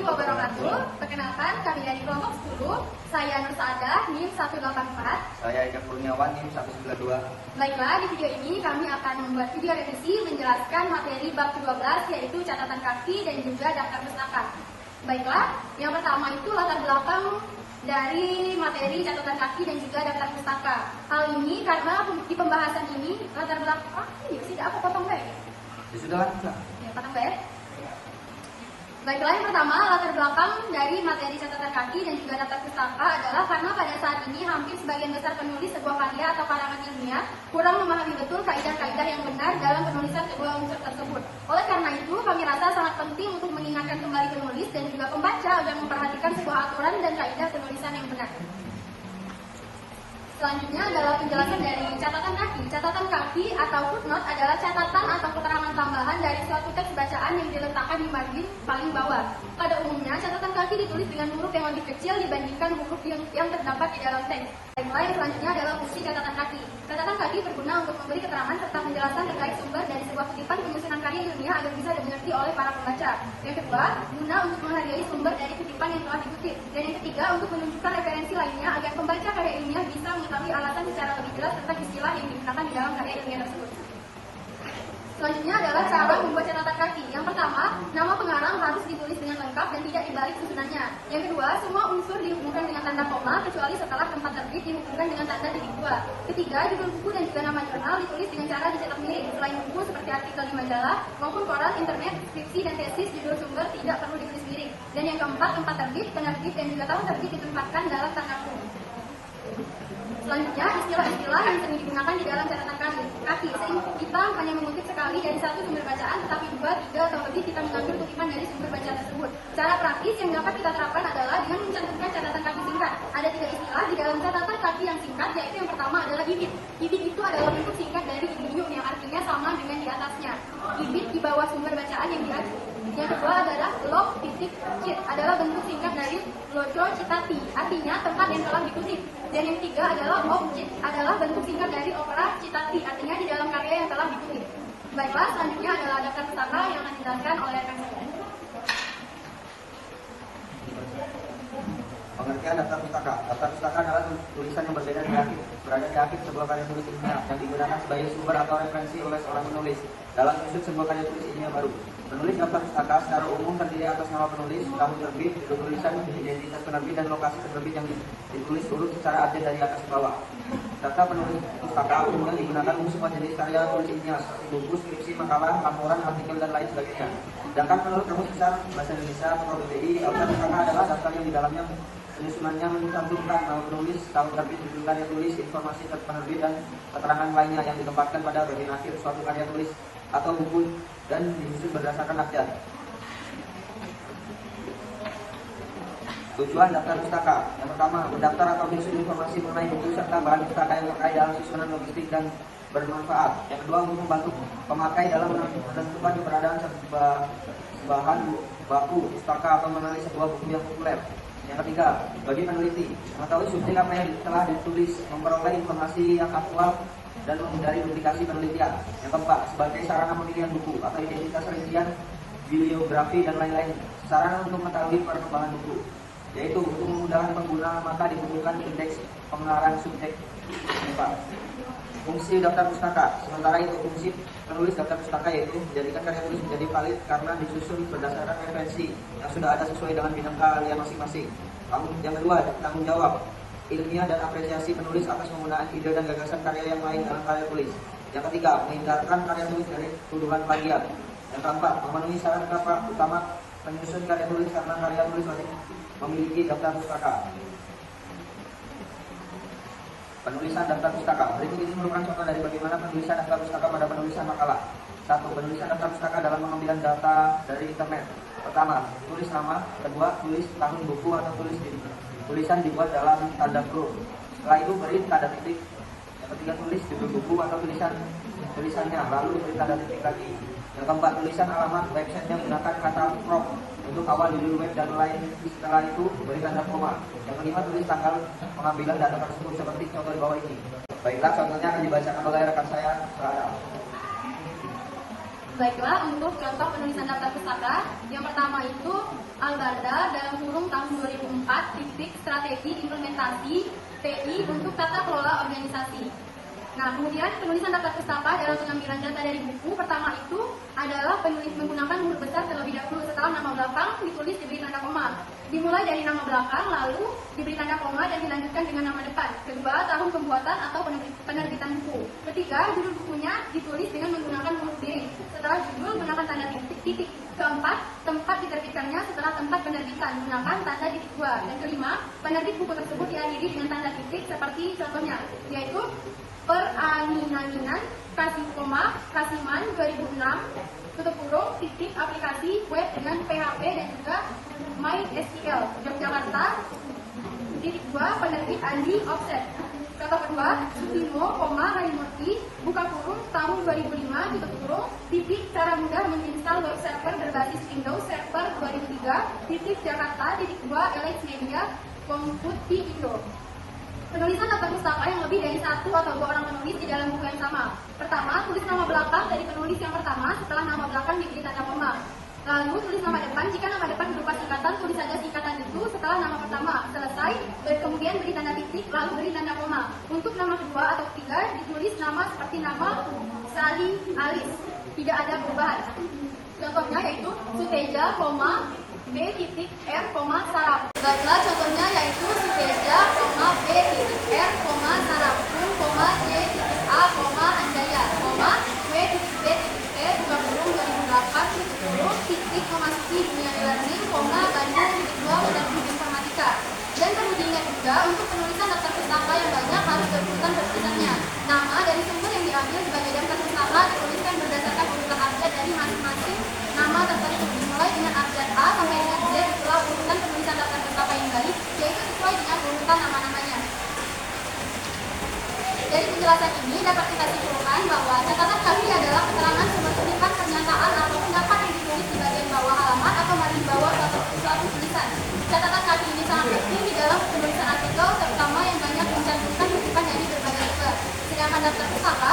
warahmatullahi wabarakatuh. Perkenalkan, kami dari kelompok 10. Saya Nur Saadah, NIM 184. Saya Eka Kurniawan, NIM 192. Baiklah, di video ini kami akan membuat video revisi menjelaskan materi bab 12, yaitu catatan kaki dan juga daftar pustaka. Baiklah, yang pertama itu latar belakang dari materi catatan kaki dan juga daftar pustaka. Hal ini karena di pembahasan ini latar belakang tidak apa potong baik. Sudah. Ya, potong baik. Baiklah, yang pertama latar belakang dari materi catatan kaki dan juga daftar pustaka adalah karena pada saat ini hampir sebagian besar penulis sebuah karya atau karangan ilmiah kurang memahami betul kaidah-kaidah yang benar dalam penulisan sebuah unsur tersebut. Oleh karena itu, kami rasa sangat penting untuk mengingatkan kembali penulis dan juga pembaca agar memperhatikan sebuah aturan dan kaidah penulisan yang benar. Selanjutnya adalah penjelasan dari catatan kaki. Catatan kaki atau footnote adalah catatan atau keterangan tambahan dari suatu teks bacaan yang diletakkan di margin paling bawah. Pada umumnya, catatan kaki ditulis dengan huruf yang lebih kecil dibandingkan huruf yang terdapat di dalam teks. Yang selanjutnya adalah fungsi catatan kaki. Catatan kaki berguna untuk memberi keterangan serta penjelasan terkait sumber dari sebuah kutipan penyusunan karya ilmiah agar bisa dimengerti oleh para pembaca. Yang kedua, guna untuk menghargai sumber dari kutipan yang telah dikutip. Dan yang ketiga, untuk menunjukkan referensi lainnya agar pembaca karya ilmiah bisa mengetahui alasan secara lebih jelas tentang istilah yang digunakan di dalam karya ilmiah tersebut. Selanjutnya adalah cara membuat catatan kaki. Yang pertama, nama pengarang harus ditulis dengan lengkap dan tidak dibalik susunannya. Yang kedua, semua unsur dihubungkan dengan tanda koma kecuali setelah tempat terbit dihubungkan dengan tanda titik dua. Ketiga, judul buku dan juga nama jurnal ditulis dengan cara dicetak miring. Selain buku seperti artikel di majalah maupun koran, internet, skripsi dan tesis, judul sumber tidak perlu ditulis miring. Dan yang keempat, tempat terbit, penerbit dan juga tahun terbit ditempatkan dalam tanda koma. Selanjutnya, istilah-istilah yang sering digunakan di dalam catatan kaki. Sehingga kita hanya mengutip sekali dari satu sumber bacaan, tetapi 2, 3, atau lebih kita mengambil kutipan dari sumber bacaan tersebut. Cara praktis yang dapat kita terapkan adalah dengan mencantumkan catatan kaki singkat. Ada 3 istilah di dalam catatan kaki yang singkat, yaitu yang pertama adalah ibid. Ibid itu adalah bentuk singkat dari ibidium yang artinya sama dengan di atasnya. Ibid di bawah sumber bacaan yang diacu. Yang kedua adalah log.cit adalah bentuk singkat dari loco citati, artinya tempat yang telah dikutip. Dan yang ketiga adalah objek adalah bentuk singkat dari opera citati, artinya di dalam karya yang telah dikutip. Baiklah, selanjutnya adalah daftar pustaka yang akan dijelaskan oleh rekan saya. Pengertian daftar pustaka. Daftar pustaka adalah tulisan yang berbeda di akhir, berada di akhir sebuah karya tulis ilmiah yang digunakan sebagai sumber atau referensi oleh seorang penulis dalam menyusun sebuah karya tulis ilmiah baru. Penulis daftar pustaka secara umum terdiri atas nama penulis, tahun terbit, judul tulisan, identitas penerbit, dan lokasi penerbit yang ditulis urut secara adil dari atas ke bawah. Daftar penulis pustaka umumnya digunakan untuk semua jenis karya tulis ilmiah seperti buku, skripsi, makalah, laporan, artikel, dan lain sebagainya. Sedangkan menurut Kamus Besar Bahasa Indonesia atau KBBI, daftar pustaka adalah daftar yang di dalamnya penyusunannya mencantumkan nama penulis, tahun terbit, judul karya tulis, informasi penerbit, dan keterangan lainnya yang ditempatkan pada bagian akhir suatu karya tulis atau buku dan disusun berdasarkan abjad. Tujuan daftar pustaka. Yang pertama, mendaftar atau menyusun informasi mengenai buku serta bahan pustaka yang terkait dalam susunan logistik dan bermanfaat. Yang kedua, untuk membantu pemakai dalam menentukan keberadaan bahan baku pustaka atau mengenai sebuah buku yang populer. Yang ketiga, bagi peneliti mengetahui subjek apa yang telah ditulis, memperoleh informasi yang aktual dan menghindari duplikasi penelitian. Yang keempat, sebagai sarana pemilihan buku atau identitas rincian, bibliografi dan lain-lain. Sarana untuk mengetahui perkembangan buku, yaitu untuk memudahkan pengguna maka dibutuhkan indeks pengarang subjek. Fungsi daftar pustaka. Sementara itu fungsi penulis daftar pustaka yaitu menjadikan karya tulis menjadi valid karena disusun berdasarkan referensi yang sudah ada sesuai dengan bidang keahlian masing-masing. Yang kedua, tanggung jawab ilmiah dan apresiasi penulis atas penggunaan ide dan gagasan karya yang lain dalam karya tulis. Yang ketiga, menghindarkan karya tulis dari tuduhan plagiat. Yang keempat, memenuhi syarat utama penyusun karya tulis karena karya tulis wajib memiliki daftar pustaka. Penulisan daftar pustaka. Berikut ini merupakan contoh dari bagaimana penulisan daftar pustaka pada penulisan makalah. 1. Penulisan daftar pustaka dalam pengambilan data dari internet. Pertama, tulis nama. Kedua, tulis tahun buku atau tulisan dibuat dalam tanda kurung. Setelah itu beri tanda titik. Yang ketiga, tulis judul buku atau tulisannya, lalu diberi tanda titik lagi. Yang keempat, tulisan alamat website yang menggunakan kata prop untuk awal judul web dan lain. Setelah itu beri tanda koma. Yang kelima, tulis tanggal pengambilan data tersebut seperti contoh di bawah ini. Baiklah, contohnya akan dibacakan oleh rekan saya. Baiklah, untuk contoh penulisan daftar pustaka, yang pertama itu Albarda dalam kurung tahun 2004 titik strategi implementasi TI untuk tata kelola organisasi. Nah, kemudian penulisan daftar pustaka dalam pengambilan data dari buku pertama itu adalah penulis menggunakan huruf besar terlebih dahulu, setelah nama belakang ditulis diberi tanda koma. Dimulai dari nama belakang, lalu diberi tanda koma dan dilanjutkan dengan nama depan. Kedua, tahun pembuatan atau penerbitan buku. Ketiga, judul bukunya ditulis dengan menggunakan huruf piring. Setelah judul, gunakan tanda titik. Keempat, tempat diterbitkannya setelah tempat penerbitan, gunakan tanda titik dua. Dan kelima, penerbit buku tersebut diakhiri dengan tanda titik seperti contohnya, yaitu Peraninan, kasih koma, Kasiman 2006, tutup kurung, titik aplikasi web dengan PHP dan juga MySQL, Yogyakarta, titik 2, penerbit Andi Offset. Contoh kedua, Sutino, Harimurti, buka kurung, tahun 2005, tutup kurung, titik, cara mudah menginstal web server berbasis Windows Server 2003, titik Jakarta, titik 2, Alex Media, Komputi Indo. Penulisan daftar pustaka yang lebih dari satu atau dua orang penulis di dalam buku yang sama. Pertama, tulis nama belakang dari penulis yang pertama setelah nama belakang diberi tanda koma. Lalu tulis nama depan, jika nama depan berupa singkatan, tulis saja singkatan itu setelah nama pertama. Selesai, kemudian beri tanda titik, lalu beri tanda koma. Untuk nama kedua atau ketiga, ditulis nama seperti nama Sali Alis. Tidak ada perubahan. Contohnya yaitu Suteja, B titik R, Sarap. Baiklah contohnya yaitu Suteja, B titik R, Sarapun, J titik A, Anjaya, W titik B titik T, buka kurung 2008, tutup kurung, titik memasuki dunia e-learning, Bandung titik 2, penerbit informatika. Dan perlu diingat juga untuk penulisan daftar pustaka yang banyak harus berurutan penulisannya. Nama dari sumber yang diambil sebagai daftar pustaka dituliskan berdasarkan urutan abjad dari masing-masing nama tertentu, dimulai dengan abjad A sampai dengan Z setelah urutan penulisan daftar pustaka yang baik, yaitu sesuai dengan urutan nama-namanya. Dari penjelasan ini dapat kita simpulkan bahwa catatan kaki adalah keterangan sumber tulisan, pernyataan atau pendapat yang ditulis di bagian bawah halaman atau di bawah suatu tulisan. Catatan kaki ini sangat penting di dalam penulisan artikel, terutama yang banyak mencantumkan kutipan dari berbagai sumber. Sedangkan daftar pustaka